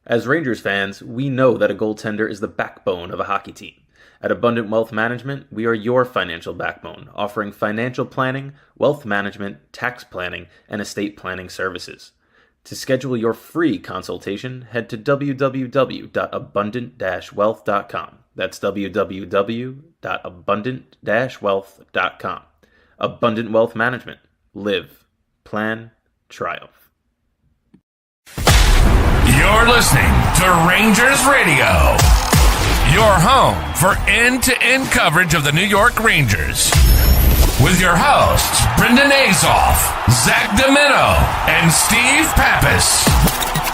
As Rangers fans, we know that a goaltender is the backbone of a hockey team. At Abundant Wealth Management, we are your financial backbone, offering financial planning, wealth management, tax planning, and estate planning services. To schedule your free consultation, head to www.abundant-wealth.com. That's www.abundant-wealth.com. Abundant Wealth Management. Live, plan, triumph. You're listening to Rangers Radio, your home for end-to-end coverage of the New York Rangers. With your hosts, Brendan Azoff, Zach Domino, and Steve Pappas.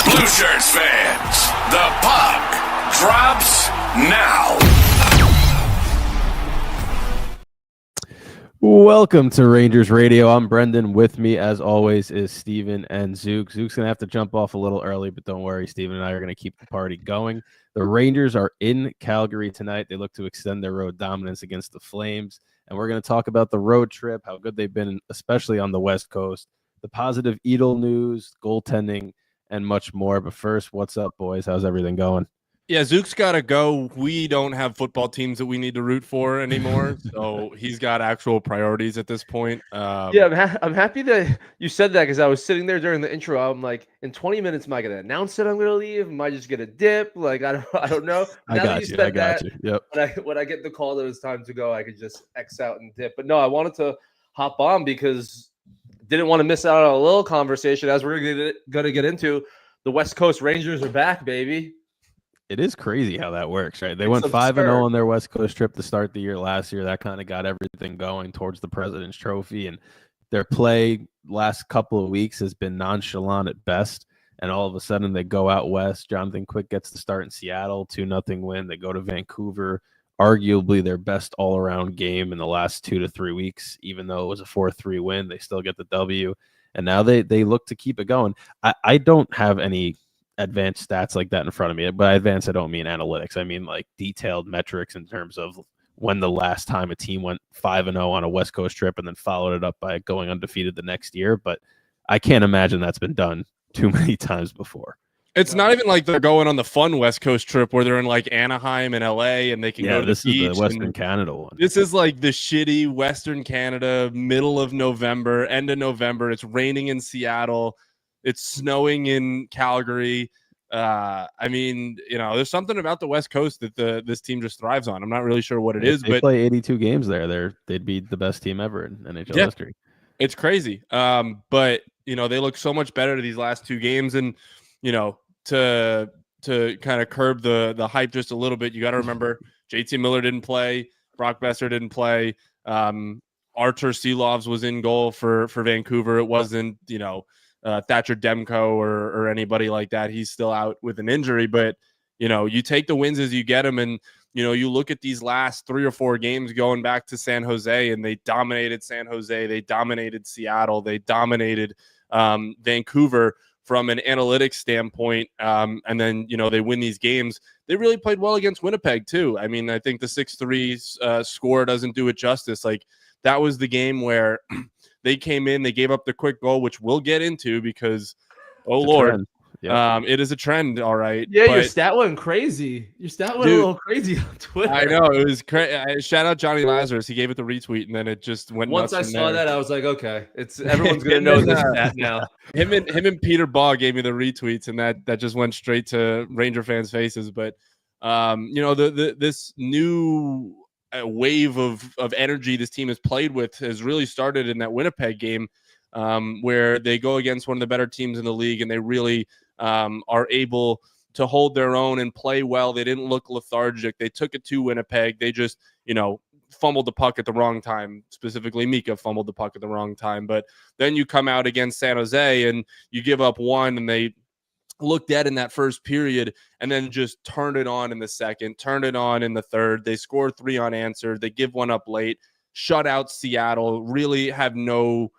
Blue Shirts fans, the puck drops now. Welcome to Rangers Radio. I'm Brendan. With me, as always, is Steven and Zook. Zook's going to have to jump off a little early, but don't worry. Steven and I are going to keep the party going. The Rangers are in Calgary tonight. They look to extend their road dominance against the Flames. And we're going to talk about the road trip, how good they've been, especially on the West Coast, the positive Edel news, goaltending, and much more. But first, what's up, boys? How's everything going? Yeah, Zook's got to go. We don't have football teams that we need to root for anymore, so he's got actual priorities at this point. I'm happy that you said that because I was sitting there during the intro. I'm like, in 20 minutes, am I going to announce that I'm going to leave? Am I just going to dip? Like, I don't know. I got you. Yep. When I get the call that it's time to go, I could just X out and dip. But no, I wanted to hop on because didn't want to miss out on a little conversation as we're going to get into. The West Coast Rangers are back, baby. It is crazy how that works, right? They went 5-0 on their West Coast trip to start the year last year. That kind of got everything going towards the President's Trophy, and their play last couple of weeks has been nonchalant at best. And all of a sudden, they go out west. Jonathan Quick gets the start in Seattle, 2-0 win. They go to Vancouver, arguably their best all-around game in the last 2 to 3 weeks. Even though it was a 4-3 win, they still get the W. And now they look to keep it going. I don't have any advanced stats like that in front of me. By advanced, I don't mean analytics. I mean like detailed metrics in terms of when the last time a team went 5-0 on a West Coast trip and then followed it up by going undefeated the next year. But I can't imagine that's been done too many times before. It's not even like they're going on the fun West Coast trip where they're in like Anaheim and LA and they can go to this the beach. Is the Western Canada one. This is like the shitty Western Canada, middle of November, end of November. It's raining in Seattle. It's snowing in Calgary. I mean, you know, there's something about the West Coast that this team just thrives on. I'm not really sure what it is, but they play 82 games there. They'd be the best team ever in NHL history. It's crazy. But you know, they look so much better to these last two games, and you know, to kind of curb the hype just a little bit, you got to remember JT Miller didn't play, Brock Besser didn't play, Artur Silovs was in goal for Vancouver. It wasn't, you know, Thatcher Demko or anybody like that. He's still out with an injury, but you know, you take the wins as you get them. And, you know, you look at these last 3 or 4 games going back to San Jose, and they dominated San Jose. They dominated Seattle. They dominated Vancouver from an analytics standpoint. And then, you know, they win these games. They really played well against Winnipeg too. I mean, I think the 6-3 score doesn't do it justice. Like, that was the game where they came in, they gave up the quick goal, which we'll get into because, Lord, yep. It is a trend, all right. Yeah, but your stat went crazy. Your stat went a little crazy on Twitter. I know, it was crazy. Shout out Johnny Lazarus. He gave it the retweet, and then it just went nuts. Once I saw that, I was like, okay, it's everyone's gonna know this stat now. Him and Peter Baugh gave me the retweets, and that just went straight to Ranger fans' faces. But you know, this new wave of energy this team has played with has really started in that Winnipeg game, where they go against one of the better teams in the league, and they really are able to hold their own and play well. They didn't look lethargic. They took it to Winnipeg. They just, you know, fumbled the puck at the wrong time. Specifically, Mika fumbled the puck at the wrong time. But then you come out against San Jose and you give up one, and they looked dead in that first period, and then just turned it on in the second, turned it on in the third. They scored 3 unanswered. They give one up late, shut out Seattle, really have no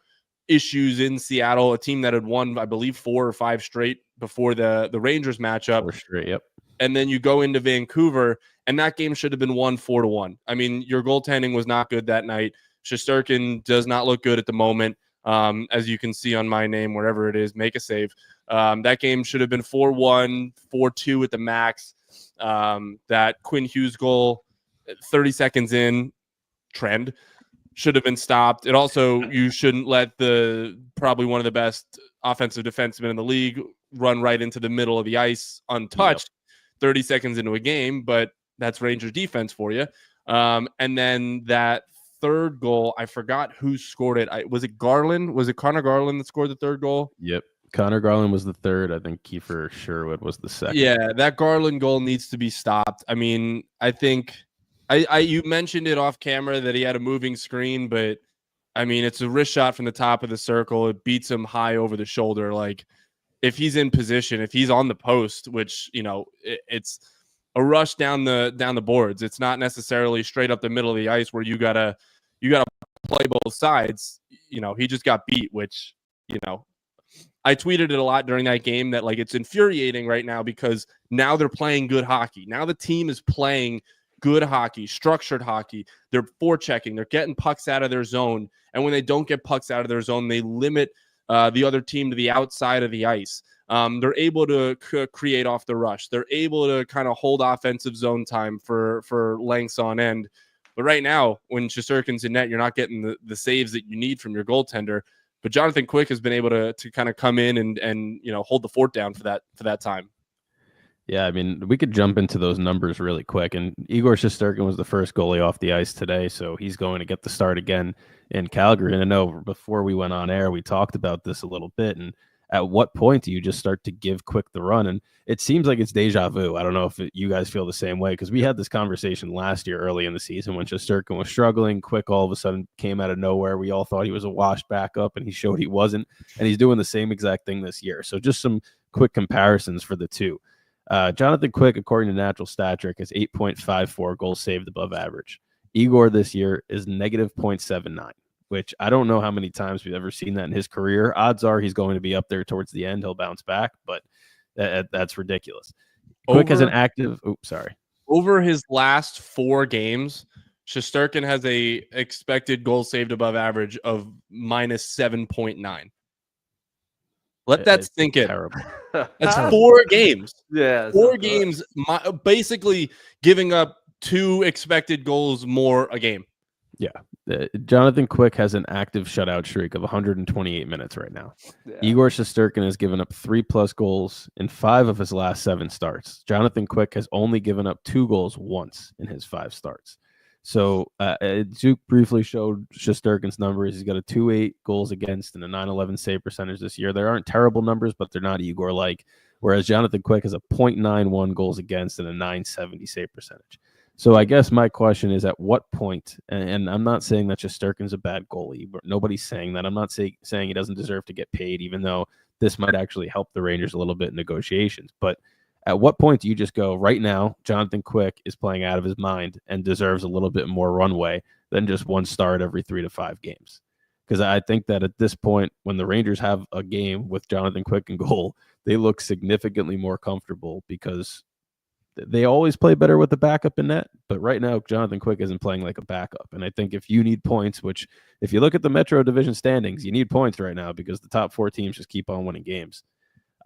issues in Seattle, a team that had won, I believe, 4 or 5 straight before the Rangers matchup. 4 straight, yep. And then you go into Vancouver, and that game should have been won 4-1. I mean, your goaltending was not good that night. Shesterkin does not look good at the moment. As you can see on my name, wherever it is, make a save. That game should have been 4-1, 4-2 at the max. That Quinn Hughes goal, 30 seconds in, trend, should have been stopped. It also, you shouldn't let probably one of the best offensive defensemen in the league run right into the middle of the ice untouched 30 seconds into a game, but that's Rangers defense for you. And then that third goal, I forgot who scored it. Was it Garland? Was it Connor Garland that scored the third goal? Yep. Connor Garland was the third. I think Kiefer Sherwood was the second. Yeah, that Garland goal needs to be stopped. I mean, I think you mentioned it off camera that he had a moving screen, but I mean, it's a wrist shot from the top of the circle. It beats him high over the shoulder. Like, if he's in position, if he's on the post, which, you know, it's a rush down the boards. It's not necessarily straight up the middle of the ice where you gotta play both sides. You know, he just got beat, which, you know, I tweeted it a lot during that game that, like, it's infuriating right now because now they're playing good hockey. Now the team is playing good hockey, structured hockey. They're forechecking. They're getting pucks out of their zone. And when they don't get pucks out of their zone, they limit the other team to the outside of the ice. They're able to create off the rush. They're able to kind of hold offensive zone time for lengths on end. But right now, when Shesterkin's in net, you're not getting the saves that you need from your goaltender. But Jonathan Quick has been able to kind of come in and you know, hold the fort down for that time. Yeah, I mean, we could jump into those numbers really quick. And Igor Shesterkin was the first goalie off the ice today, so he's going to get the start again in Calgary. And I know before we went on air, we talked about this a little bit. And at what point do you just start to give Quick the run? And it seems like it's deja vu. I don't know if you guys feel the same way, because we had this conversation last year early in the season when Shesterkin was struggling. Quick all of a sudden came out of nowhere. We all thought he was a washed backup, and he showed he wasn't. And he's doing the same exact thing this year. So just some quick comparisons for the two. Jonathan Quick, according to Natural Stat Trick, is 8.54 goals saved above average. Igor this year is negative 0.79, which I don't know how many times we've ever seen that in his career. Odds are he's going to be up there towards the end. He'll bounce back, but that's ridiculous. Quick has an active. Oops, sorry. Over his last 4 games, Shesterkin has a expected goals saved above average of minus 7.9. Let that sink in. Terrible. That's 4 games. Yeah, 4 games, basically giving up 2 expected goals more a game. Yeah. Jonathan Quick has an active shutout streak of 128 minutes right now. Yeah. Igor Shesterkin has given up 3+ goals in 5 of his last 7 starts. Jonathan Quick has only given up 2 goals once in his 5 starts. So Duke briefly showed Shesterkin's numbers. He's got a 2.8 goals against and a 9.11 save percentage this year. They aren't terrible numbers, but they're not Igor-like, whereas Jonathan Quick has a 0.91 goals against and a 970 save percentage. So I guess my question is, at what point, and I'm not saying that Shesterkin's a bad goalie, but nobody's saying that. I'm not saying he doesn't deserve to get paid, even though this might actually help the Rangers a little bit in negotiations. But at what point do you just go, right now, Jonathan Quick is playing out of his mind and deserves a little bit more runway than just 1 start every 3 to 5 games? Because I think that at this point, when the Rangers have a game with Jonathan Quick in goal, they look significantly more comfortable because they always play better with the backup in net. But right now, Jonathan Quick isn't playing like a backup. And I think if you need points, which if you look at the Metro Division standings, you need points right now because the top 4 teams just keep on winning games.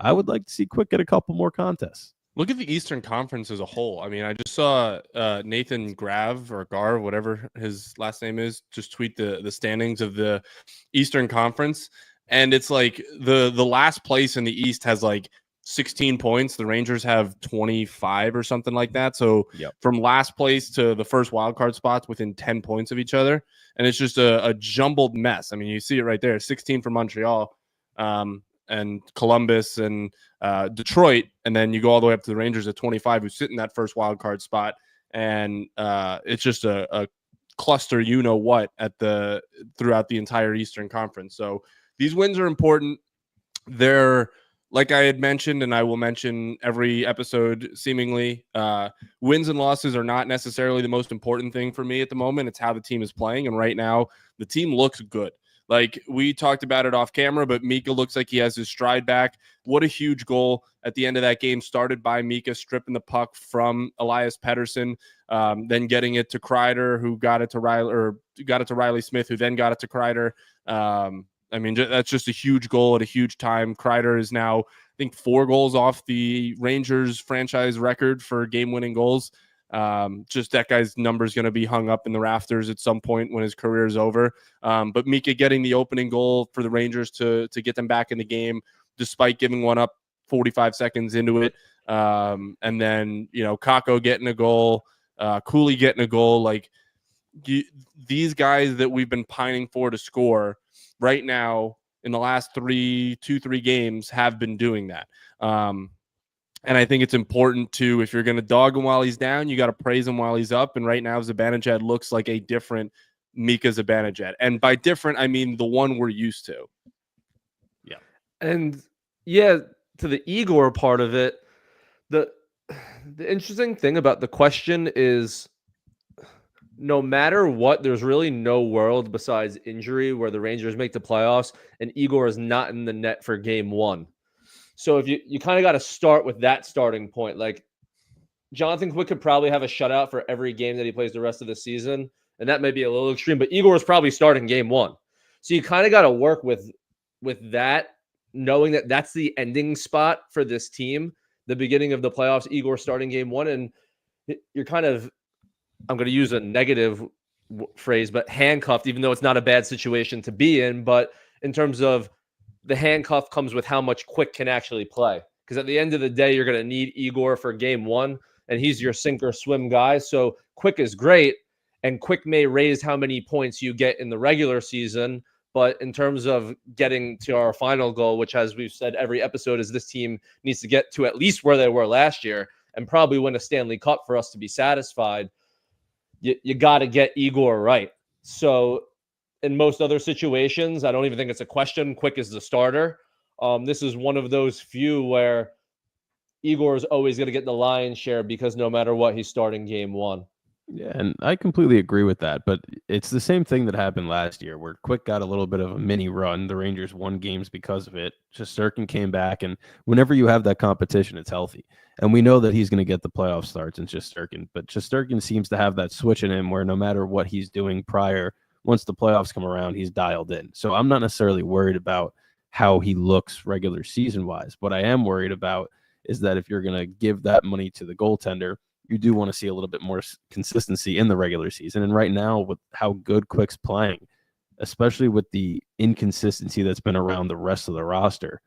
I would like to see Quick get a couple more contests. Look at the Eastern Conference as a whole. I mean, I just saw Nathan Garv, whatever his last name is, just tweet the standings of the Eastern Conference. And it's like the last place in the East has like 16 points. The Rangers have 25 or something like that. So from last place to the first wildcard spots within 10 points of each other. And it's just a jumbled mess. I mean, you see it right there, 16 for Montreal. And Columbus and Detroit, and then you go all the way up to the Rangers at 25, who sit in that first wild card spot, and it's just a cluster, you know what, throughout the entire Eastern Conference. So these wins are important. They're, like I had mentioned, and I will mention every episode seemingly, wins and losses are not necessarily the most important thing for me at the moment. It's how the team is playing, and right now the team looks good. Like we talked about it off camera, but Mika looks like he has his stride back. What a huge goal at the end of that game, started by Mika stripping the puck from Elias Pettersson, then getting it to Kreider, who got it to Riley Smith, who then got it to Kreider. I mean, that's just a huge goal at a huge time. Kreider is now, I think, 4 goals off the Rangers franchise record for game-winning goals. Just that guy's number is going to be hung up in the rafters at some point when his career is over. But Mika getting the opening goal for the Rangers to get them back in the game, despite giving one up 45 seconds into it. And then, Kakko getting a goal, Cooley getting a goal. Like, these guys that we've been pining for to score right now in the last 3 games have been doing that. And I think it's important to, if you're going to dog him while he's down, you got to praise him while he's up. And right now, Zibanejad looks like a different Mika Zibanejad. And by different, I mean the one we're used to. Yeah. And yeah, to the Igor part of it, the interesting thing about the question is, no matter what, there's really no world besides injury where the Rangers make the playoffs and Igor is not in the net for game 1. So if you kind of got to start with that starting point. Like, Jonathan Quick could probably have a shutout for every game that he plays the rest of the season, and that may be a little extreme, but Igor is probably starting game 1. So you kind of got to work with that, knowing that that's the ending spot for this team, the beginning of the playoffs, Igor starting game 1, and you're kind of, I'm going to use a negative phrase, but handcuffed, even though it's not a bad situation to be in. But in terms of the handcuff comes with how much Quick can actually play. Because at the end of the day, you're going to need Igor for game 1, and he's your sink or swim guy. So Quick is great, and Quick may raise how many points you get in the regular season. But in terms of getting to our final goal, which, as we've said every episode, is this team needs to get to at least where they were last year and probably win a Stanley Cup for us to be satisfied. You got to get Igor right. So in most other situations, I don't even think it's a question. Quick is the starter. This is one of those few where Igor is always going to get the lion's share because no matter what, he's starting game 1. Yeah, and I completely agree with that. But it's the same thing that happened last year where Quick got a little bit of a mini run. The Rangers won games because of it. Shesterkin came back, and whenever you have that competition, it's healthy. And we know that he's going to get the playoff starts in Shesterkin. But Shesterkin seems to have that switch in him where no matter what he's doing prior, once the playoffs come around, he's dialed in. So I'm not necessarily worried about how he looks regular season-wise. What I am worried about is that if you're going to give that money to the goaltender, you do want to see a little bit more consistency in the regular season. And right now, with how good Quick's playing, especially with the inconsistency that's been around the rest of the roster,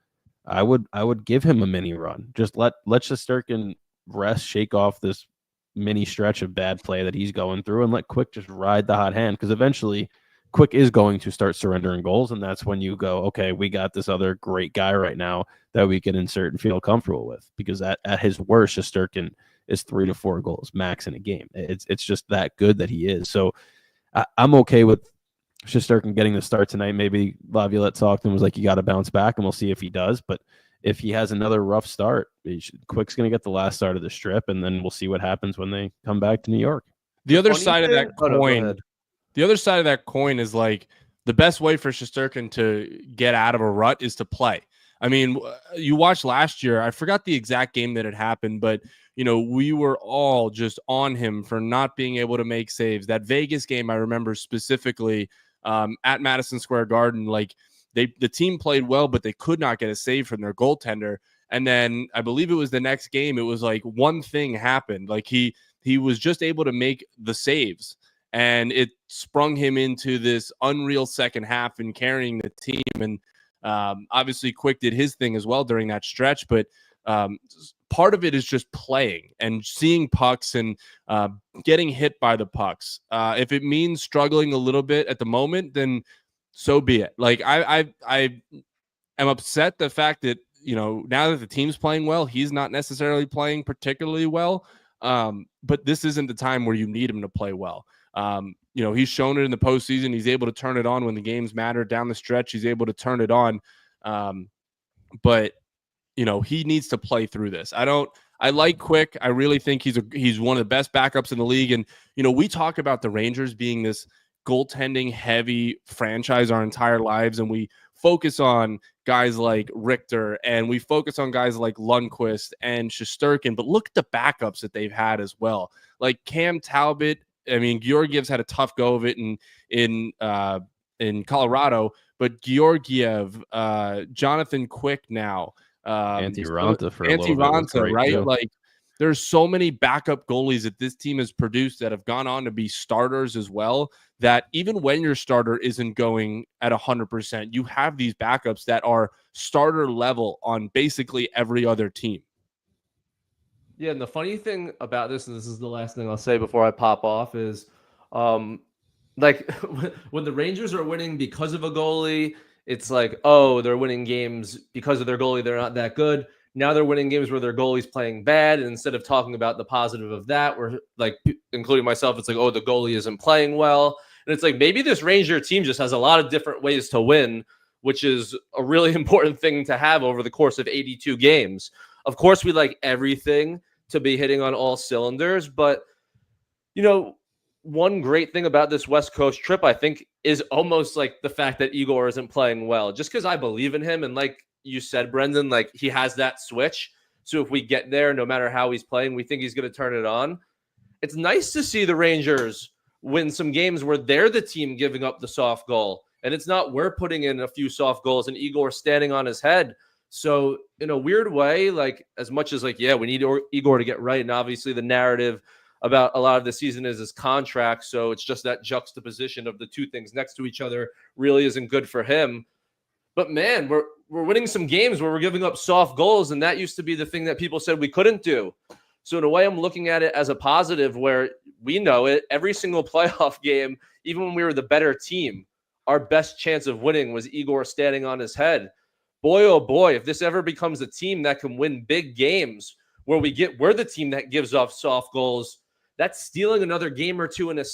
I would give him a mini run. Just let Shesterkin rest, shake off this mini stretch of bad play that he's going through, and let Quick just ride the hot hand, because eventually Quick is going to start surrendering goals, and that's when you go, okay, we got this other great guy right now that we can insert and feel comfortable with, because at his worst, Shesterkin is 3 to 4 goals max in a game. It's just that good that he is. So I'm okay with Shesterkin getting the start tonight. Maybe Laviolette talked and was like, you got to bounce back, and we'll see if he does. But if he has another rough start, Quick's going to get the last start of the strip, and then we'll see what happens when they come back to New York. The other side of that coin, the other side of that coin is like the best way for Shesterkin to get out of a rut is to play. I mean, you watched last year, I forgot the exact game that had happened, but we were all just on him for not being able to make saves. That Vegas game, I remember specifically at Madison Square Garden, like the team played well, but they could not get a save from their goaltender. And then I believe it was the next game, it was like one thing happened. Like he was just able to make the saves, and it sprung him into this unreal second half and carrying the team. And obviously Quick did his thing as well during that stretch, but part of it is just playing and seeing pucks and getting hit by the pucks. If it means struggling a little bit at the moment, then so be it. Like I am upset the fact that, now that the team's playing well, he's not necessarily playing particularly well. But this isn't the time where you need him to play well. He's shown it in the postseason. He's able to turn it on when the games matter down the stretch. He's able to turn it on. But he needs to play through this. I like Quick. I really think he's one of the best backups in the league. And, we talk about the Rangers being this goaltending heavy franchise our entire lives. And we focus on guys like Richter, and we focus on guys like Lundqvist and Shesterkin, but look at the backups that they've had as well. Like Cam Talbot. I mean, Georgiev's had a tough go of it in Colorado, but Georgiev, Jonathan Quick now, Antti Ranta for a Antti little bit was Ranta, great, right? too. Like there's so many backup goalies that this team has produced that have gone on to be starters as well, that even when your starter isn't going at 100%, you have these backups that are starter level on basically every other team. Yeah, and the funny thing about this, and this is the last thing I'll say before I pop off, is like when the Rangers are winning because of a goalie, it's like, oh, they're winning games because of their goalie, they're not that good. Now they're winning games where their goalie's playing bad, and instead of talking about the positive of that, we're like, including myself, it's like, oh, the goalie isn't playing well. And it's like, maybe this Ranger team just has a lot of different ways to win, which is a really important thing to have over the course of 82 games. Of course, we like everything to be hitting on all cylinders, but one great thing about this West Coast trip, I think, is almost like the fact that Igor isn't playing well, just because I believe in him. And like you said, Brendan, like he has that switch. So if we get there, no matter how he's playing, we think he's going to turn it on. It's nice to see the Rangers win some games where they're the team giving up the soft goal. And it's not we're putting in a few soft goals and Igor standing on his head. So in a weird way, like as much as like, yeah, we need Igor to get right. And obviously the narrative about a lot of the season is his contract. So it's just that juxtaposition of the two things next to each other really isn't good for him. But man, we're winning some games where we're giving up soft goals. And that used to be the thing that people said we couldn't do. So in a way, I'm looking at it as a positive where we know it. Every single playoff game, even when we were the better team, our best chance of winning was Igor standing on his head. Boy, oh boy, if this ever becomes a team that can win big games where we're the team that gives off soft goals, that's stealing another game or two in a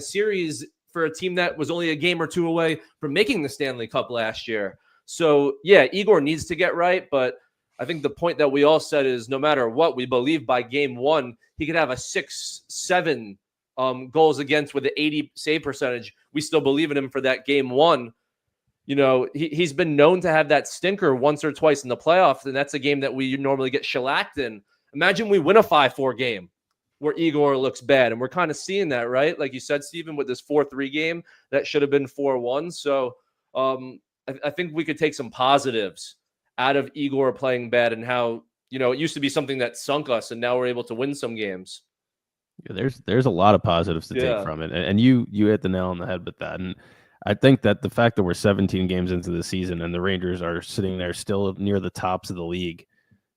series for a team that was only a game or two away from making the Stanley Cup last year. So, yeah, Igor needs to get right, but I think the point that we all said is no matter what, we believe by game one, he could have a 6-7 goals against with an 80 save percentage. We still believe in him for that game one. He's been known to have that stinker once or twice in the playoffs, and that's a game that we normally get shellacked in. Imagine we win a 5-4 game where Igor looks bad, and we're kind of seeing that, right? Like you said, Steven, with this 4-3 game, that should have been 4-1. So I think we could take some positives out of Igor playing bad and how, it used to be something that sunk us, and now we're able to win some games. Yeah, there's a lot of positives to take from it, and you hit the nail on the head with that. And I think that the fact that we're 17 games into the season and the Rangers are sitting there still near the tops of the league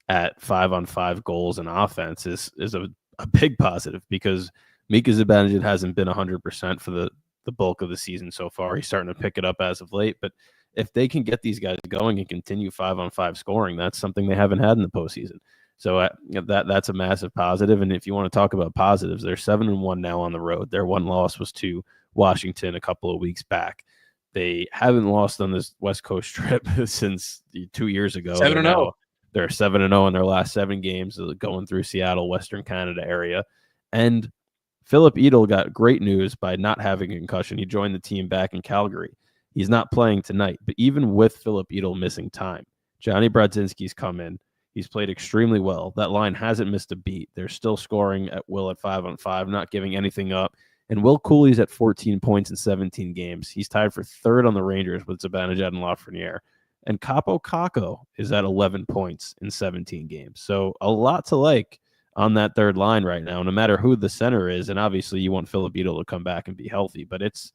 at 5-on-5 goals and offense is a big positive, because Mika Zibanejad hasn't been 100% for the bulk of the season so far. He's starting to pick it up as of late, but if they can get these guys going and continue 5-on-5 scoring, that's something they haven't had in the postseason. So that's a massive positive. And if you want to talk about positives, they're 7-1 now on the road. Their one loss was to Washington a couple of weeks back. They haven't lost on this West Coast trip since 2 years ago. 7-0. They're 7-0 in their last 7 games, going through Seattle, Western Canada area. And Philip Edel got great news by not having a concussion. He joined the team back in Calgary. He's not playing tonight, but even with Philip Edel missing time, Johnny Brodzinski's come in. He's played extremely well. That line hasn't missed a beat. They're still scoring at will at 5-on-5, not giving anything up. And Will Cooley's at 14 points in 17 games. He's tied for third on the Rangers with Zibanejad and Lafreniere. And Capo Caco is at 11 points in 17 games. So a lot to like on that third line right now, no matter who the center is. And obviously you want Philip Edel to come back and be healthy, but it's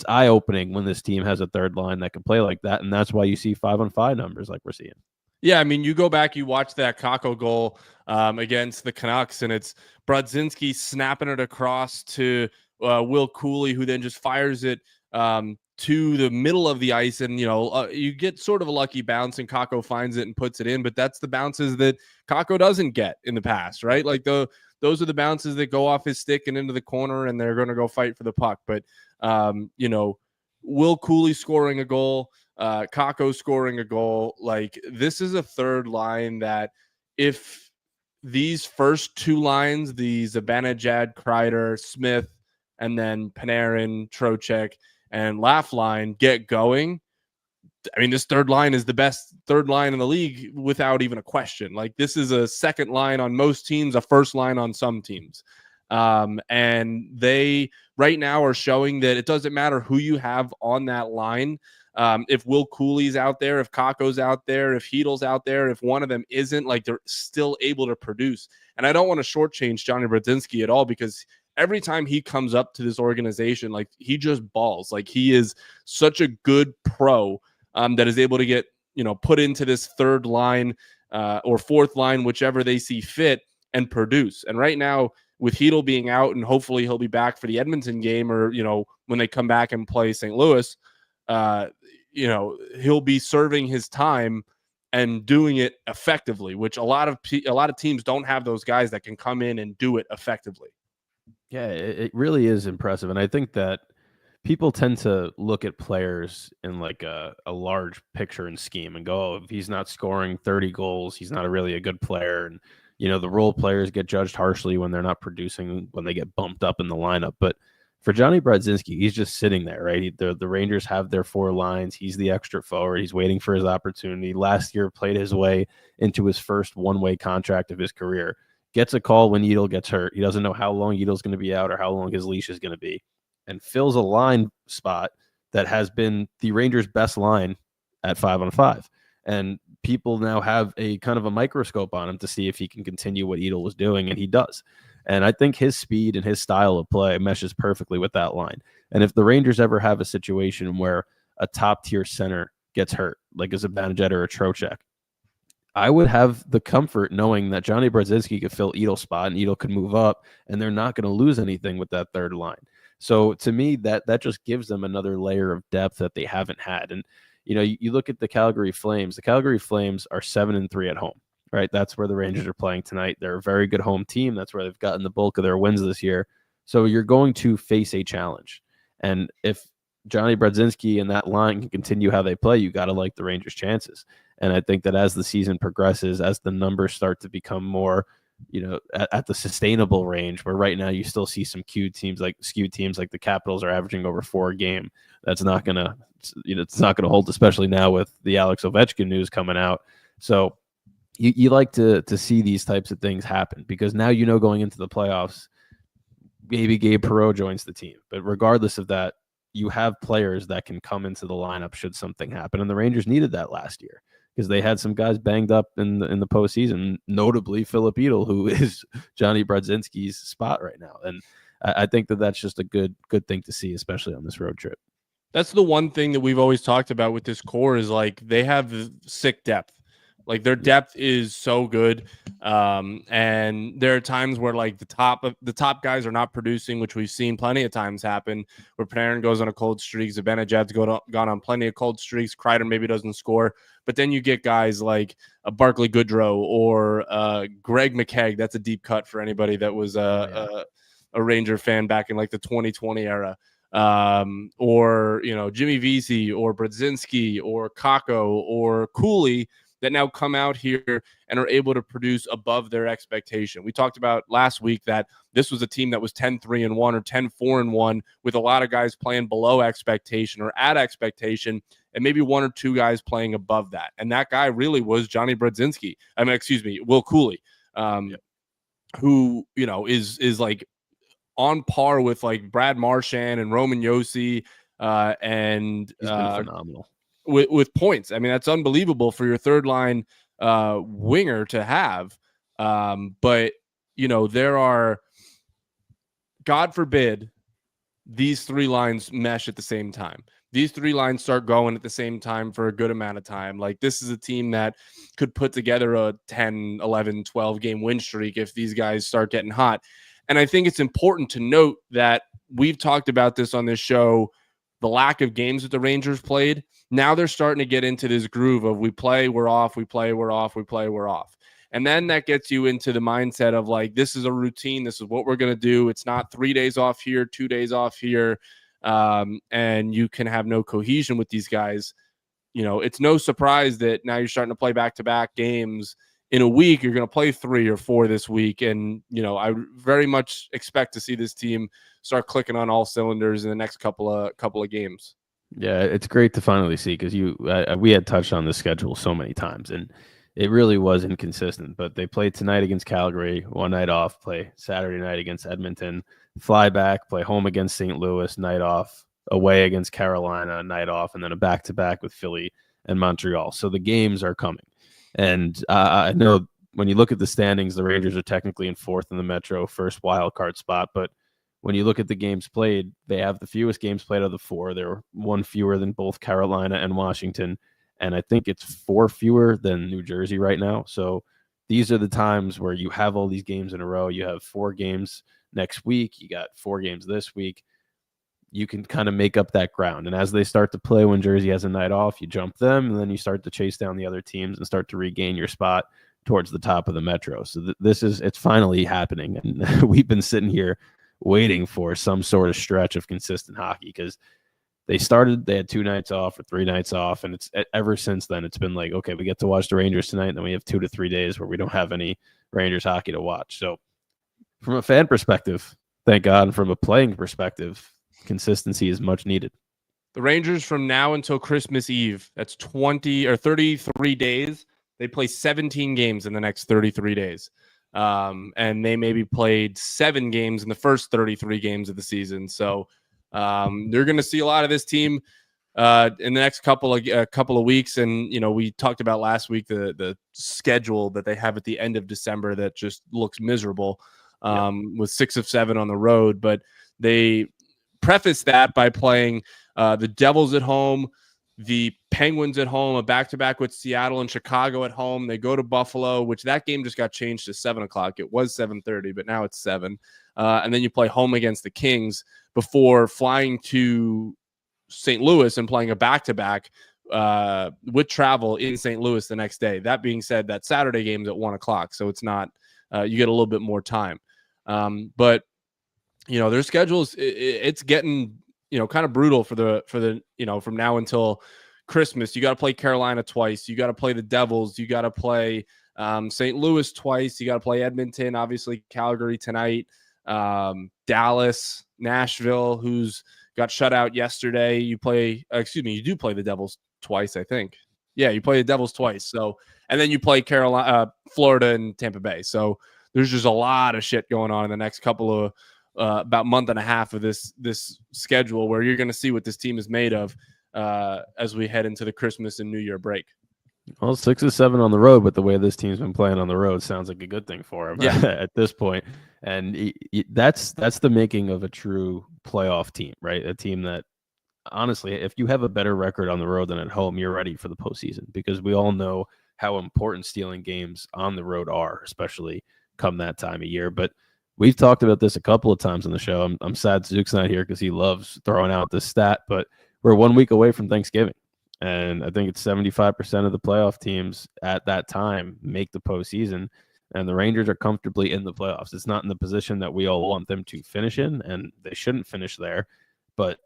eye-opening when this team has a third line that can play like that, and that's why you see 5-on-5 numbers like we're seeing. Yeah, I mean, you go back, you watch that Kakko goal against the Canucks, and it's Brodzinski snapping it across to Will Cooley, who then just fires it to the middle of the ice, and you get sort of a lucky bounce, and Kakko finds it and puts it in. But that's the bounces that Kakko doesn't get in the past, right? Like those are the bounces that go off his stick and into the corner, and they're going to go fight for the puck. But Will Cooley scoring a goal, Kakko scoring a goal. Like, this is a third line that if these first two lines, the Zibanejad, Kreider, Smith, and then Panarin, Trocheck, and Laugh line get going, I mean, this third line is the best third line in the league without even a question. Like, this is a second line on most teams, a first line on some teams. And they right now are showing that it doesn't matter who you have on that line. If Will Cooley's out there, if Kako's out there, if Heedle's out there, if one of them isn't, like they're still able to produce. And I don't want to shortchange Johnny Brodzinski at all, because every time he comes up to this organization, like he just balls. Like he is such a good pro that is able to get, put into this third line or fourth line, whichever they see fit, and produce. And right now, with Heedle being out, and hopefully he'll be back for the Edmonton game, or when they come back and play St. Louis, he'll be serving his time and doing it effectively, which a lot of teams don't have those guys that can come in and do it effectively. Yeah, it really is impressive. And I think that people tend to look at players in like a large picture and scheme and go, oh, if he's not scoring 30 goals, he's not really a good player. And, the role players get judged harshly when they're not producing, when they get bumped up in the lineup. But for Johnny Brodzinski, he's just sitting there, right? The Rangers have their 4 lines. He's the extra forward. He's waiting for his opportunity. Last year, played his way into his first one-way contract of his career. Gets a call when Yedel gets hurt. He doesn't know how long Yedel's going to be out or how long his leash is going to be, and fills a line spot that has been the Rangers' best line at 5-on-5. And people now have a kind of a microscope on him to see if he can continue what Yedel was doing, and he does. And I think his speed and his style of play meshes perfectly with that line. And if the Rangers ever have a situation where a top-tier center gets hurt, like a Zibanejad or a Trocheck, I would have the comfort knowing that Johnny Brodzinski could fill Yedel's spot and Yedel could move up, and they're not going to lose anything with that third line. So to me, that just gives them another layer of depth that they haven't had. And, you look at the Calgary Flames. The Calgary Flames are 7-3 at home, right? That's where the Rangers are playing tonight. They're a very good home team. That's where they've gotten the bulk of their wins this year. So you're going to face a challenge. And if Johnny Brodzinski and that line can continue how they play, you got to like the Rangers' chances. And I think that as the season progresses, as the numbers start to become more, at the sustainable range, where right now you still see some skewed teams like the Capitals are averaging over 4 a game. That's not gonna, it's not gonna hold, especially now with the Alex Ovechkin news coming out. So you like to see these types of things happen, because now going into the playoffs, maybe Gabe Perreault joins the team, but regardless of that, you have players that can come into the lineup should something happen, and the Rangers needed that last year, because they had some guys banged up in the postseason, notably Philip Yedel, who is Johnny Brodzinski's spot right now. And I think that that's just a good thing to see, especially on this road trip. That's the one thing that we've always talked about with this core, is like they have sick depth. Like their depth is so good. And there are times where like the top guys are not producing, which we've seen plenty of times happen, where Panarin goes on a cold streak, Zibanejad's gone on plenty of cold streaks, Kreider maybe doesn't score. But then you get guys like a Barclay Goodrow or Greg McKegg. That's a deep cut for anybody that was a Ranger fan back in like the 2020 era. Or Jimmy Vesey or Brodzinski or Kakko or Cooley, that now come out here and are able to produce above their expectation. We talked about last week that this was a team that was 10-3-1 or 10-4-1, with a lot of guys playing below expectation or at expectation, and maybe 1 or 2 guys playing above that. And that guy really was Johnny Brodzinski. Will Cooley, who, is like on par with like Brad Marchand and Roman Josi, and he's been phenomenal. With points. I mean, that's unbelievable for your third line winger to have. But, there are, God forbid, these 3 lines mesh at the same time. These 3 lines start going at the same time for a good amount of time. Like, this is a team that could put together a 10, 11, 12 game win streak if these guys start getting hot. And I think it's important to note that we've talked about this on this show, the lack of games that the Rangers played. Now they're starting to get into this groove of we play, we're off, we play, we're off, we play, we're off. And then that gets you into the mindset of like, this is a routine. This is what we're going to do. It's not 3 days off here, 2 days off here. And you can have no cohesion with these guys. It's no surprise that now you're starting to play back-to-back games in a week. You're going to play 3 or 4 this week. And, I very much expect to see this team start clicking on all cylinders in the next couple of games. Yeah, it's great to finally see, because we had touched on the schedule so many times, and it really was inconsistent. But they played tonight against Calgary, 1 night off, play Saturday night against Edmonton, fly back, play home against St. Louis, night off, away against Carolina, a night off, and then a back-to-back with Philly and Montreal. So the games are coming. And I know when you look at the standings, the Rangers are technically in fourth in the Metro, first wild card spot. But when you look at the games played, they have the fewest games played of the four. They're one fewer than both Carolina and Washington. And I think it's 4 fewer than New Jersey right now. So these are the times where you have all these games in a row. You have 4 games next week. You got 4 games this week. You can kind of make up that ground. And as they start to play when Jersey has a night off, you jump them, and then you start to chase down the other teams and start to regain your spot towards the top of the Metro. So it's finally happening. And we've been sitting here waiting for some sort of stretch of consistent hockey because they had 2 nights off or 3 nights off. And it's ever since then, it's been like, okay, we get to watch the Rangers tonight. And then we have 2 to 3 days where we don't have any Rangers hockey to watch. So from a fan perspective, thank God. And from a playing perspective, consistency is much needed. The Rangers from now until Christmas Eve, that's 20 or 33 days. They play 17 games in the next 33 days. And they maybe played 7 games in the first 33 games of the season. So you're going to see a lot of this team in the next couple of weeks. And, we talked about last week, the schedule that they have at the end of December that just looks miserable with 6 of 7 on the road. But they preface that by playing the Devils at home, the Penguins at home, a back-to-back with Seattle and Chicago at home. They go to Buffalo, which that game just got changed to 7 o'clock. It was 7:30, but now it's 7. And then you play home against the Kings before flying to St. Louis and playing a back-to-back with travel in St. Louis the next day. That being said, that Saturday game's at 1 o'clock, so it's not you get a little bit more time. But their schedules, it's getting kind of brutal for the from now until Christmas. You got to play Carolina twice. You got to play the Devils. You got to play St. Louis twice. You got to play Edmonton, obviously Calgary tonight, Dallas, Nashville, who's got shut out yesterday. You do play the Devils twice, I think. Yeah, you play the Devils twice. So, and then you play Carolina, Florida, and Tampa Bay. So there's just a lot of shit going on in the next couple of about month and a half of this schedule, where you're going to see what this team is made of as we head into the Christmas and New Year break. Well, 6 of 7 on the road, but the way this team's been playing on the road sounds like a good thing for him at this point. And that's the making of a true playoff team, right? A team that, honestly, if you have a better record on the road than at home, you're ready for the postseason, because we all know how important stealing games on the road are, especially come that time of year. But we've talked about this a couple of times on the show. I'm sad Zook's not here because he loves throwing out this stat, but we're 1 week away from Thanksgiving. And I think it's 75% of the playoff teams at that time make the postseason, and the Rangers are comfortably in the playoffs. It's not in the position that we all want them to finish in, and they shouldn't finish there. But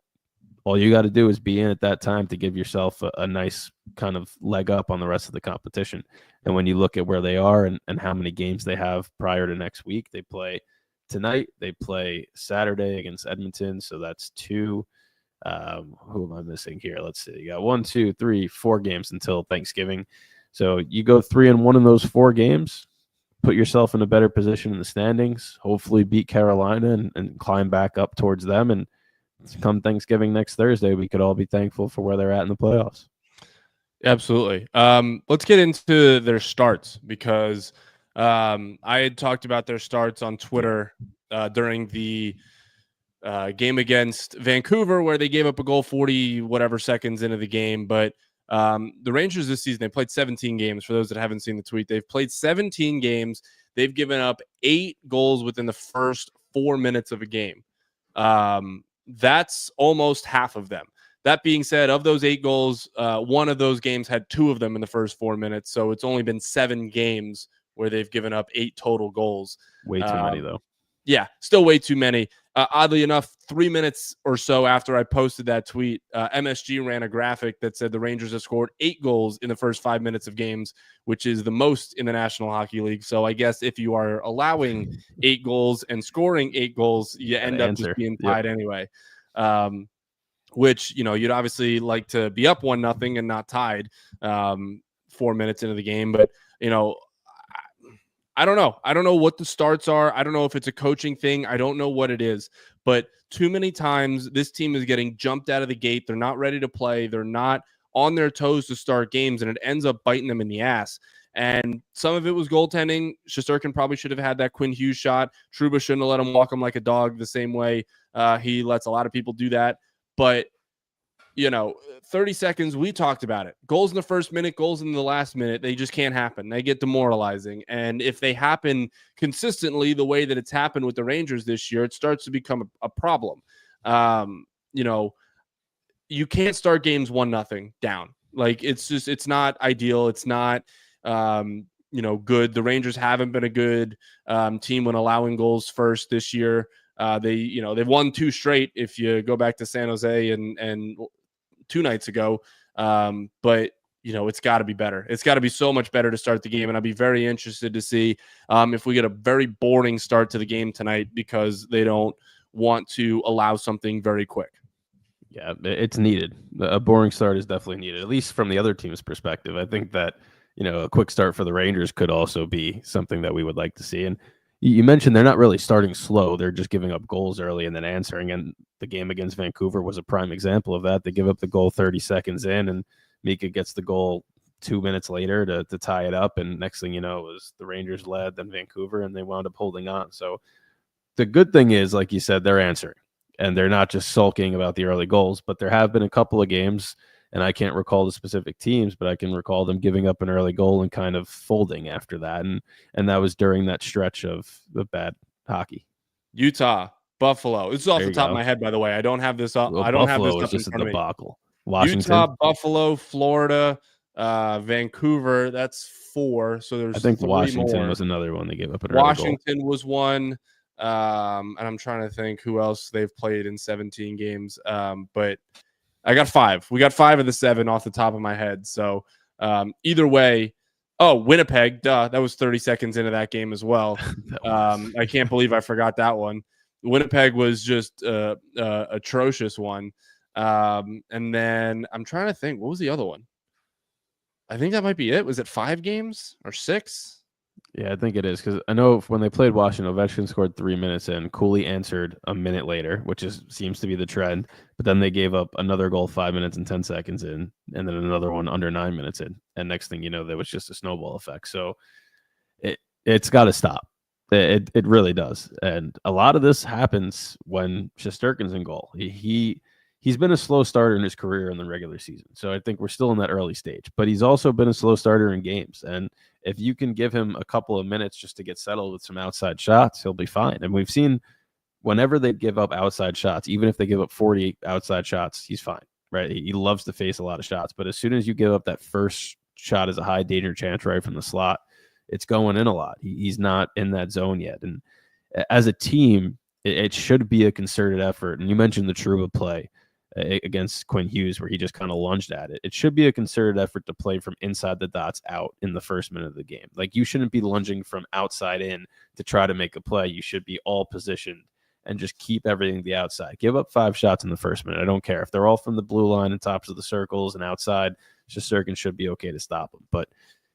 all you got to do is be in at that time to give yourself a nice kind of leg up on the rest of the competition. And when you look at where they are and how many games they have prior to next week, they play tonight, they play Saturday against Edmonton, so that's 2. Who am I missing here? Let's see. You got 1, 2, 3, 4 games until Thanksgiving. So you go 3-1 in those 4 games, put yourself in a better position in the standings, hopefully beat Carolina and climb back up towards them. And come Thanksgiving next Thursday, we could all be thankful for where they're at in the playoffs. Absolutely. Let's get into their starts, because I had talked about their starts on Twitter during the game against Vancouver, where they gave up a goal 40 whatever seconds into the game. But the Rangers this season, they played 17 games. For those that haven't seen the tweet, they've played 17 games. They've given up 8 goals within the first 4 minutes of a game. That's almost half of them. That being said, of those 8 goals, 1 of those games had 2 of them in the first 4 minutes. So it's only been 7 games where they've given up 8 total goals. Way too many, though. Yeah, still way too many. Oddly enough, 3 minutes or so after I posted that tweet, MSG ran a graphic that said the Rangers have scored 8 goals in the first 5 minutes of games, which is the most in the National Hockey League. So I guess if you are allowing 8 goals and scoring 8 goals, you end up just being tied anyway. Which, you'd obviously like to be up 1-0 and not tied 4 minutes into the game. But, I don't know. I don't know what the starts are. I don't know if it's a coaching thing. I don't know what it is. But too many times this team is getting jumped out of the gate. They're not ready to play. They're not on their toes to start games, and it ends up biting them in the ass. And some of it was goaltending. Shesterkin probably should have had that Quinn Hughes shot. Trouba shouldn't have let him walk him like a dog the same way he lets a lot of people do that. But 30 seconds, we talked about it. Goals in the first minute, goals in the last minute, they just can't happen. They get demoralizing. And if they happen consistently the way that it's happened with the Rangers this year, it starts to become a problem. You can't start games 1-0 down. Like, it's not ideal. It's not, good. The Rangers haven't been a good team when allowing goals first this year. They've won 2 straight if you go back to San Jose and 2 nights ago. But it's got to be better. It's got to be so much better to start the game. And I'd be very interested to see if we get a very boring start to the game tonight because they don't want to allow something very quick. Yeah, it's needed. A boring start is definitely needed, at least from the other team's perspective. I think that, a quick start for the Rangers could also be something that we would like to see. And you mentioned they're not really starting slow. They're just giving up goals early and then answering. And the game against Vancouver was a prime example of that. They give up the goal 30 seconds in, and Mika gets the goal 2 minutes later to tie it up. And next thing you know, it was the Rangers led, then Vancouver, and they wound up holding on. So the good thing is, like you said, they're answering. And they're not just sulking about the early goals, but there have been a couple of games, and I can't recall the specific teams, but I can recall them giving up an early goal and kind of folding after that. And that was during that stretch of the bad hockey. Utah, Buffalo. This is off the top of my head, by the way. I don't have this up. I don't have this up just in front a debacle. Washington. Utah, Buffalo, Florida, Vancouver. That's 4. So there's, I think, 3 Washington more. was another one they gave up an early goal. Washington was one. And I'm trying to think who else they've played in 17 games. But I got 5. We got 5 of the 7 off the top of my head. So either way, Winnipeg, that was 30 seconds into that game as well. I can't believe I forgot that one. Winnipeg was just atrocious one. And then I'm trying to think, what was the other one? I think that might be it. Was it 5 games or 6? Yeah, I think it is, because I know when they played Washington, Ovechkin scored 3 minutes in. Cooley answered a minute later, which seems to be the trend. But then they gave up another goal 5 minutes and 10 seconds in, and then another one under 9 minutes in. And next thing you know, there was just a snowball effect. So it's got to stop. It really does. And a lot of this happens when Shesterkin's in goal. He's been a slow starter in his career in the regular season. So I think we're still in that early stage. But he's also been a slow starter in games. And if you can give him a couple of minutes just to get settled with some outside shots, he'll be fine. And we've seen whenever they give up outside shots, even if they give up 40 outside shots, he's fine, right? He loves to face a lot of shots. But as soon as you give up that first shot as a high danger chance right from the slot, it's going in a lot. He's not in that zone yet. And as a team, it should be a concerted effort. And you mentioned the Trouba play against Quinn Hughes, where he just kind of lunged at it. It should be a concerted effort to play from inside the dots out in the first minute of the game. Like, you shouldn't be lunging from outside in to try to make a play. You should be all positioned and just keep everything to the outside. Give up 5 shots in the first minute. I don't care if they're all from the blue line and tops of the circles and outside. Shesterkin should be okay to stop them. But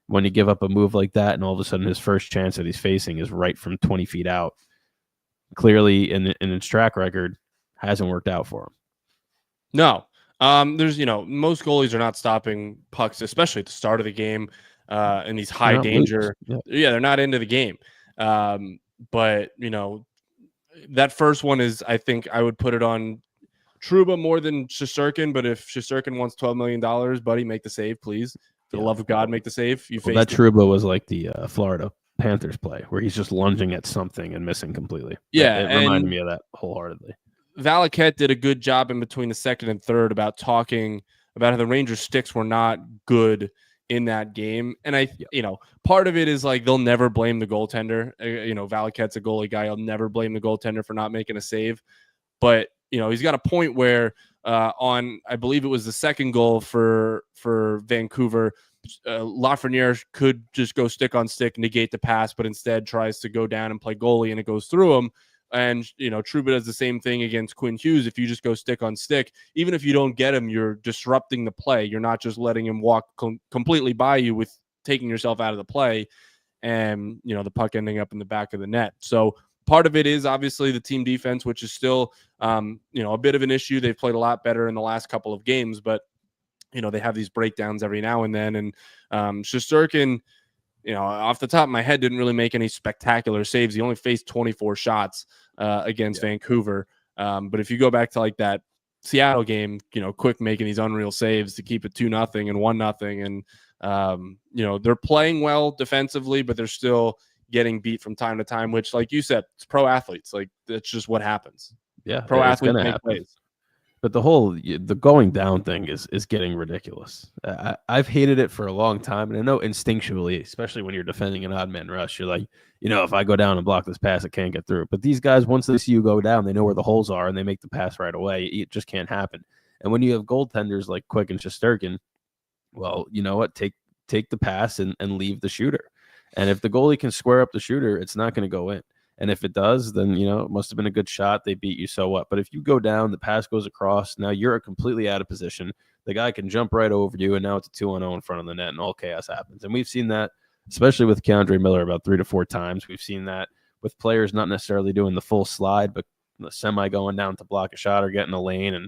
when you give up a move like that, and all of a sudden his first chance that he's facing is right from 20 feet out, clearly in his track record, hasn't worked out for him. No. There's, most goalies are not stopping pucks, especially at the start of the game, in these high danger. Yeah, they're not into the game. But, that first one is, I think I would put it on Trouba more than Shesterkin. But if Shesterkin wants $12 million, buddy, make the save, please. For the love of God, make the save. That Trouba was like the Florida Panthers play, where he's just lunging at something and missing completely. Yeah, it reminded me of that wholeheartedly. Valaket did a good job in between the second and third about talking about how the Rangers sticks were not good in that game. And part of it is like, they'll never blame the goaltender. Valaket's a goalie guy. He'll never blame the goaltender for not making a save. But, he's got a point where on, I believe it was the second goal for Vancouver, Lafreniere could just go stick on stick, negate the pass, but instead tries to go down and play goalie, and it goes through him. And, Trouba does the same thing against Quinn Hughes. If you just go stick on stick, even if you don't get him, you're disrupting the play. You're not just letting him walk completely by you with taking yourself out of the play. and, the puck ending up in the back of the net. So part of it is obviously the team defense, which is still, a bit of an issue. They've played a lot better in the last couple of games, but, they have these breakdowns every now and then. And Shesterkin, off the top of my head, didn't really make any spectacular saves. He only faced 24 shots against Vancouver. But if you go back to like that Seattle game, Quick making these unreal saves to keep it 2-0 and 1-0. And, they're playing well defensively, but they're still getting beat from time to time, which, like you said, it's pro athletes. Like, that's just what happens. Yeah. Pro athletes make plays. But the going down thing is getting ridiculous. I've hated it for a long time. And I know instinctually, especially when you're defending an odd man rush, you're like, if I go down and block this pass, it can't get through. But these guys, once they see you go down, they know where the holes are and they make the pass right away. It just can't happen. And when you have goaltenders like Quick and Shesterkin, well, you know what? Take the pass and leave the shooter. And if the goalie can square up the shooter, it's not going to go in. And if it does, then, it must have been a good shot. They beat you, so what? But if you go down, the pass goes across, now you're completely out of position. The guy can jump right over you, and now it's a 2-on-0 in front of the net, and all chaos happens. And we've seen that, especially with K'Andre Miller, about 3 to 4 times. We've seen that with players not necessarily doing the full slide, but the semi going down to block a shot or getting a lane, and,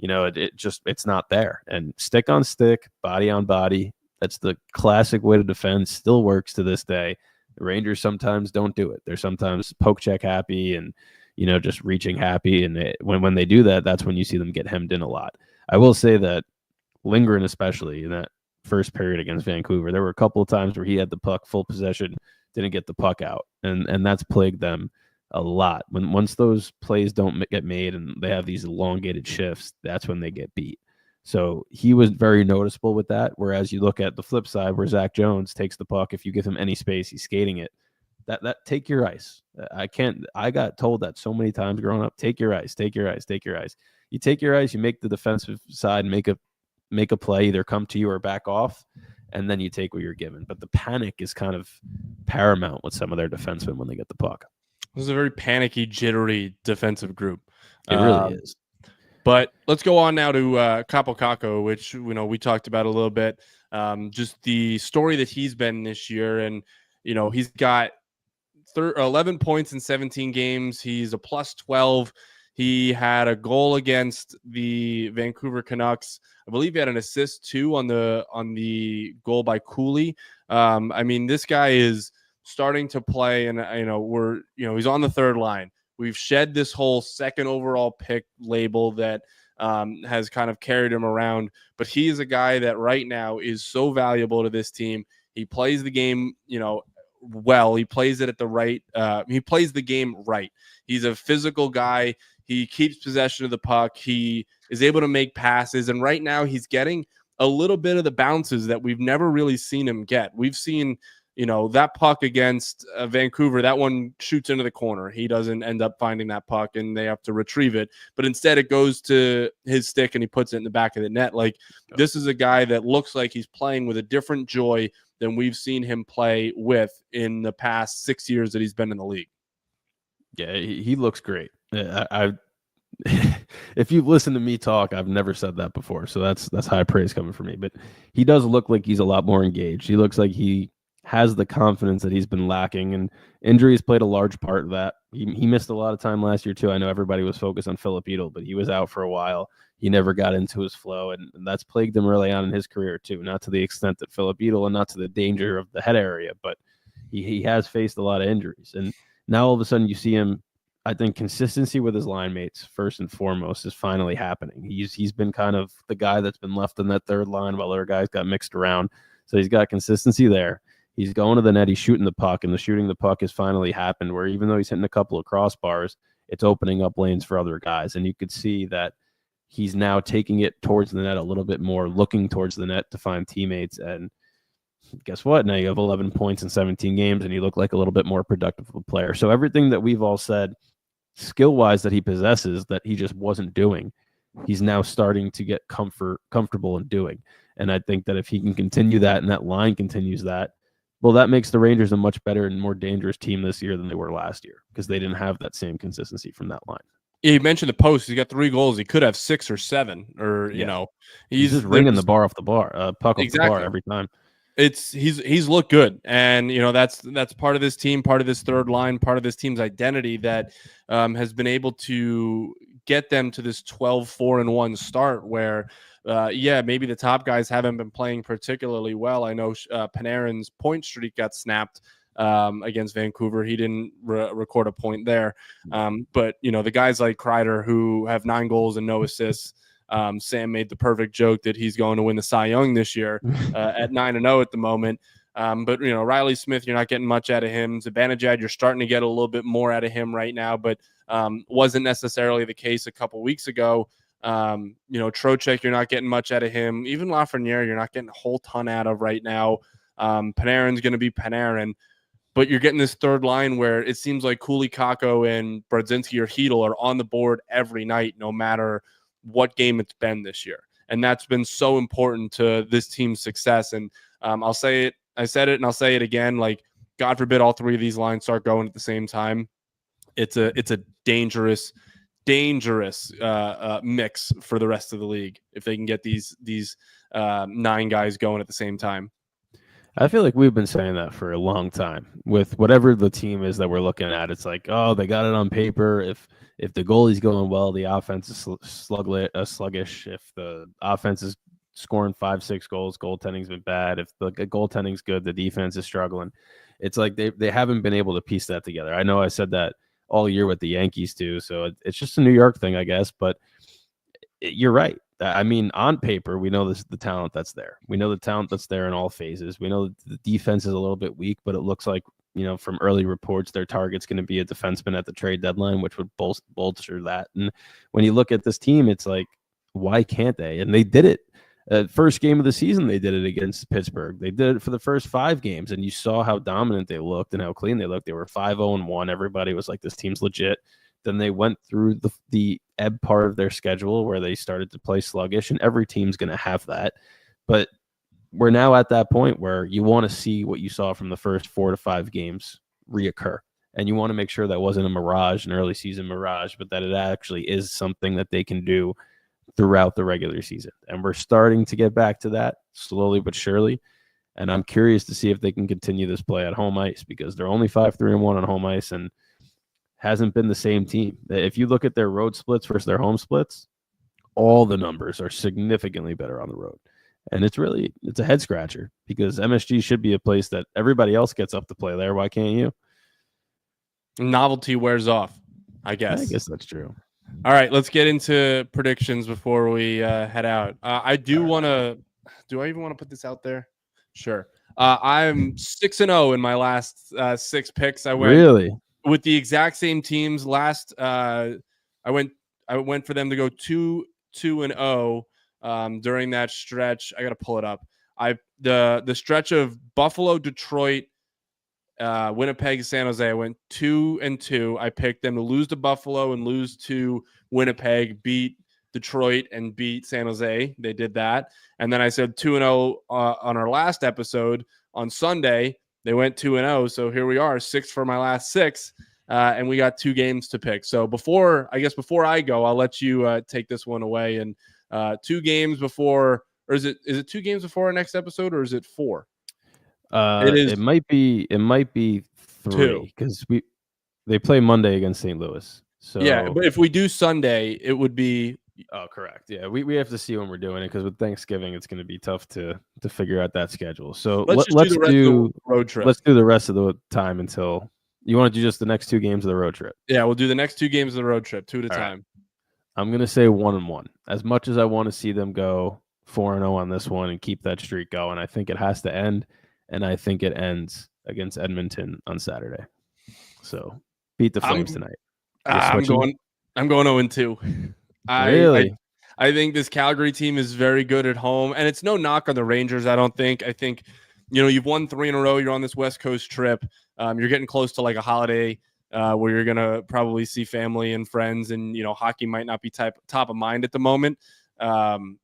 it's not there. And stick on stick, body on body, that's the classic way to defend, still works to this day. The Rangers sometimes don't do it. They're sometimes poke check happy and, just reaching happy. And when they do that, that's when you see them get hemmed in a lot. I will say that Lindgren, especially in that first period against Vancouver, there were a couple of times where he had the puck full possession, didn't get the puck out. And that's plagued them a lot. Once those plays don't get made and they have these elongated shifts, that's when they get beat. So he was very noticeable with that. Whereas you look at the flip side where Zach Jones takes the puck, if you give him any space, he's skating it. That take your ice. I got told that so many times growing up. Take your ice, take your ice, take your ice. You take your ice, you make the defensive side make a play, either come to you or back off, and then you take what you're given. But the panic is kind of paramount with some of their defensemen when they get the puck. This is a very panicky, jittery defensive group. It really is. But let's go on now to Kaapo Kakko, which we talked about a little bit. Just the story that he's been this year, and he's got 11 points in 17 games. He's a +12. He had a goal against the Vancouver Canucks. I believe he had an assist too on the goal by Cooley. This guy is starting to play, and he's on the third line. We've shed this whole second overall pick label that has kind of carried him around. But he is a guy that right now is so valuable to this team. He plays the game, well. He plays it at the right. He plays the game right. He's a physical guy. He keeps possession of the puck. He is able to make passes. And right now he's getting a little bit of the bounces that we've never really seen him get. We've seen that puck against Vancouver, that one shoots into the corner. He doesn't end up finding that puck and they have to retrieve it. But instead it goes to his stick and he puts it in the back of the net. Like, this is a guy that looks like he's playing with a different joy than we've seen him play with in the past 6 years that he's been in the league. Yeah, he looks great. If you've listened to me talk, I've never said that before. So that's high praise coming from me. But he does look like he's a lot more engaged. He looks like he has the confidence that he's been lacking, and injuries played a large part of that. He missed a lot of time last year too. I know everybody was focused on Filip Chytil, but he was out for a while. He never got into his flow, and that's plagued him early on in his career too. Not to the extent that Filip Chytil, and not to the danger of the head area, but he has faced a lot of injuries. And now all of a sudden you see him. I think consistency with his line mates, first and foremost, is finally happening. He's been kind of the guy that's been left in that third line while other guys got mixed around. So he's got consistency there. He's going to the net. He's shooting the puck, and the shooting the puck has finally happened, where even though he's hitting a couple of crossbars, it's opening up lanes for other guys. And you could see that he's now taking it towards the net a little bit more, looking towards the net to find teammates. And guess what? Now you have 11 points in 17 games, and you look like a little bit more productive of a player. So everything that we've all said, skill-wise, that he possesses, that he just wasn't doing, he's now starting to get comfortable in doing. And I think that if he can continue that and that line continues that, well, that makes the Rangers a much better and more dangerous team this year than they were last year, because they didn't have that same consistency from that line. Yeah, you mentioned the post. He's got 3 goals. He could have 6 or 7, or, you know, he's just ringing the bar off the bar, puck off the bar every time. he's looked good, and that's part of this team, part of this third line, part of this team's identity that has been able to get them to this 12-4-1 start where maybe the top guys haven't been playing particularly well. I know Panarin's point streak got snapped against Vancouver. He didn't record a point there, but the guys like Kreider who have 9 goals and no assists. Sam made the perfect joke that he's going to win the Cy Young this year at 9-0 at the moment. But Riley Smith, you're not getting much out of him. Zibanejad, you're starting to get a little bit more out of him right now, but wasn't necessarily the case a couple weeks ago. Trocheck, you're not getting much out of him. Even Lafreniere, you're not getting a whole ton out of right now. Panarin's going to be Panarin. But you're getting this third line where it seems like Cooley, Kakko, and Brodzinski or Hedl are on the board every night, no matter what game it's been this year. And that's been so important to this team's success. And I'll say it, I said it, and I'll say it again, like, God forbid all 3 of these lines start going at the same time. It's a dangerous mix for the rest of the league if they can get these 9 guys going at the same time. I feel like we've been saying that for a long time with whatever the team is that we're looking at. It's like, oh, they got it on paper. If the goalie's going well, the offense is sluggish. If the offense is scoring 5-6 goals, goaltending's been bad. If the goaltending's good, the defense is struggling. It's like they haven't been able to piece that together. I know I said that all year with the Yankees too, so it's just a New York thing, I guess. But you're right. I mean, on paper, we know the talent that's there. We know the talent that's there in all phases. We know the defense is a little bit weak, but it looks like, from early reports, their target's going to be a defenseman at the trade deadline, which would bolster that. And when you look at this team, it's like, why can't they? And they did it. First game of the season, they did it against Pittsburgh. They did it for the first 5 games, and you saw how dominant they looked and how clean they looked. They were 5-0-1. Everybody was like, this team's legit. Then they went through the ebb part of their schedule where they started to play sluggish, and every team's going to have that. But we're now at that point where you want to see what you saw from the first 4 to 5 games reoccur. And you want to make sure that wasn't a mirage, an early season mirage, but that it actually is something that they can do throughout the regular season. And we're starting to get back to that slowly but surely. And I'm curious to see if they can continue this play at home ice, because they're only 5-3-1 on home ice and hasn't been the same team. If you look at their road splits versus their home splits, all the numbers are significantly better on the road. And it's a head scratcher, because MSG should be a place that everybody else gets up to play there. Why can't you? Novelty wears off, I guess. I guess that's true. All right, let's get into predictions before we head out. I do want to. Do I even want to put this out there? Sure. I'm 6-0 in my last 6 picks. I went really with the exact same teams. Last, I went for them to go 2-0 during that stretch. I got to pull it up. The stretch of Buffalo, Detroit, Winnipeg, San Jose. I went 2-2. I picked them to lose to Buffalo and lose to Winnipeg, beat Detroit and beat San Jose. They did that. And then I said 2-0 on our last episode on Sunday. They went 2-0. So here we are, 6 for my last 6. And we got 2 games to pick. So before I go, I'll let you take this one away. And 2 games before, or is it 2 games before our next episode, or is it 4? It might be 3, because they play Monday against St. Louis. So yeah, but if we do Sunday, it would be. Oh, correct. Yeah, we have to see when we're doing it, because with Thanksgiving, it's going to be tough to figure out that schedule. So let's do the road trip. Let's do the rest of the time until you want to do just the next 2 games of the road trip. Yeah, we'll do the next 2 games of the road trip, 2 at a time. Right. I'm going to say 1-1. As much as I want to see them go 4-0 on this one and keep that streak going, I think it has to end, and I think it ends against Edmonton on Saturday. So beat the Flames tonight. I'm going 0-2. Really? I think this Calgary team is very good at home, and it's no knock on the Rangers. I think you've won 3 in a row. You're on this West Coast trip. You're getting close to like a holiday where you're gonna probably see family and friends, and hockey might not be top of mind at the moment. I'm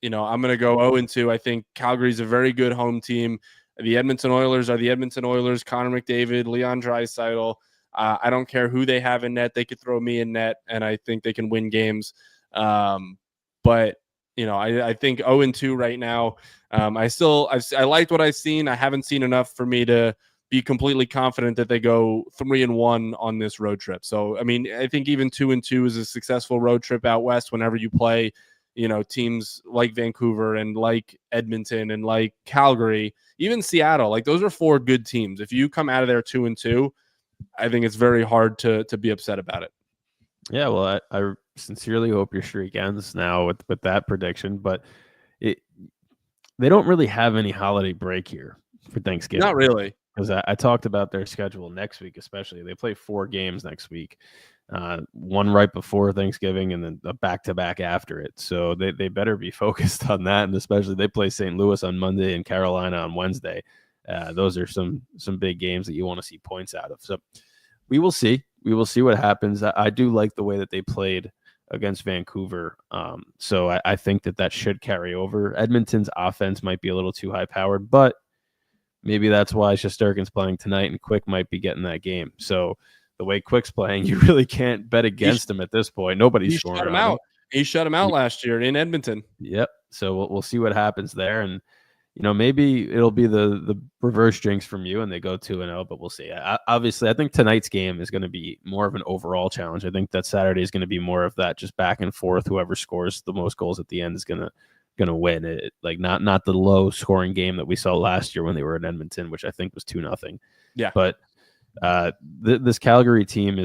gonna go 0-2. I think Calgary's a very good home team. The Edmonton Oilers are the Edmonton Oilers. Connor McDavid, Leon Draisaitl. I don't care who they have in net. They could throw me in net, and I think they can win games. But I think 0-2 right now. I liked what I've seen. I haven't seen enough for me to be completely confident that they go 3-1 on this road trip. So, I mean, I think even 2-2 is a successful road trip out west whenever you play, teams like Vancouver and like Edmonton and like Calgary, even Seattle. Like, those are 4 good teams. If you come out of there 2-2, I think it's very hard to be upset about it. Yeah, well, I sincerely hope your streak ends now with that prediction, but they don't really have any holiday break here for Thanksgiving. Not really. Because I talked about their schedule next week, especially. They play 4 games next week, one right before Thanksgiving and then a back-to-back after it. So they better be focused on that, and especially they play St. Louis on Monday and Carolina on Wednesday. Those are some big games that you want to see points out of. So we will see. We will see what happens. I do like the way that they played against Vancouver. So I think that should carry over. Edmonton's offense might be a little too high-powered, but maybe that's why Shesterkin's playing tonight and Quick might be getting that game. So the way Quick's playing, you really can't bet against him at this point. Nobody's scoring. Shut him out. He shut him out last year in Edmonton. Yep. So we'll see what happens there. And, maybe it'll be the reverse jinx from you and they go 2-0, but we'll see. Obviously, I think tonight's game is going to be more of an overall challenge. I think that Saturday is going to be more of that just back and forth. Whoever scores the most goals at the end is going to win it. Like not the low scoring game that we saw last year when they were in Edmonton, which I think was 2-0. Yeah. But this Calgary team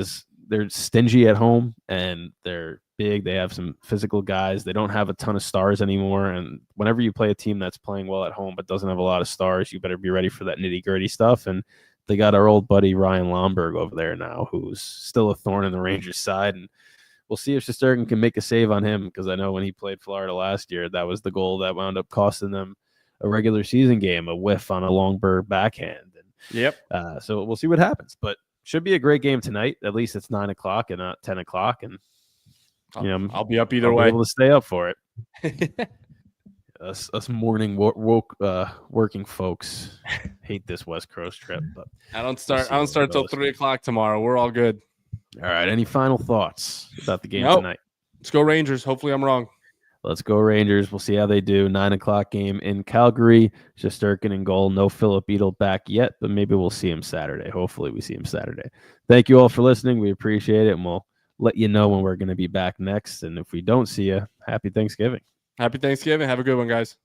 they're stingy at home and they're big. They have some physical guys. They don't have a ton of stars anymore. And whenever you play a team that's playing well at home but doesn't have a lot of stars, you better be ready for that nitty gritty stuff. And they got our old buddy Ryan Lomberg over there now, who's still a thorn in the Rangers' side. And we'll see if Shesterkin can make a save on him, because I know when he played Florida last year, that was the goal that wound up costing them a regular season game, a whiff on a Longberg backhand. And, yep. So we'll see what happens. But should be a great game tonight. At least it's 9:00 and not 10:00. And I'll be up either I'll way. be able to stay up for it. Us morning woke working folks hate this West Coast trip. But I don't start till 3:00 tomorrow. We're all good. All right. Any final thoughts about the game tonight? Let's go Rangers. Hopefully I'm wrong. Let's go Rangers. We'll see how they do. 9:00 game in Calgary. Shesterkin in goal. No Philip Beadle back yet, but maybe we'll see him Saturday. Hopefully we see him Saturday. Thank you all for listening. We appreciate it, and we'll let you know when we're going to be back next. And if we don't see you, happy Thanksgiving. Happy Thanksgiving. Have a good one, guys.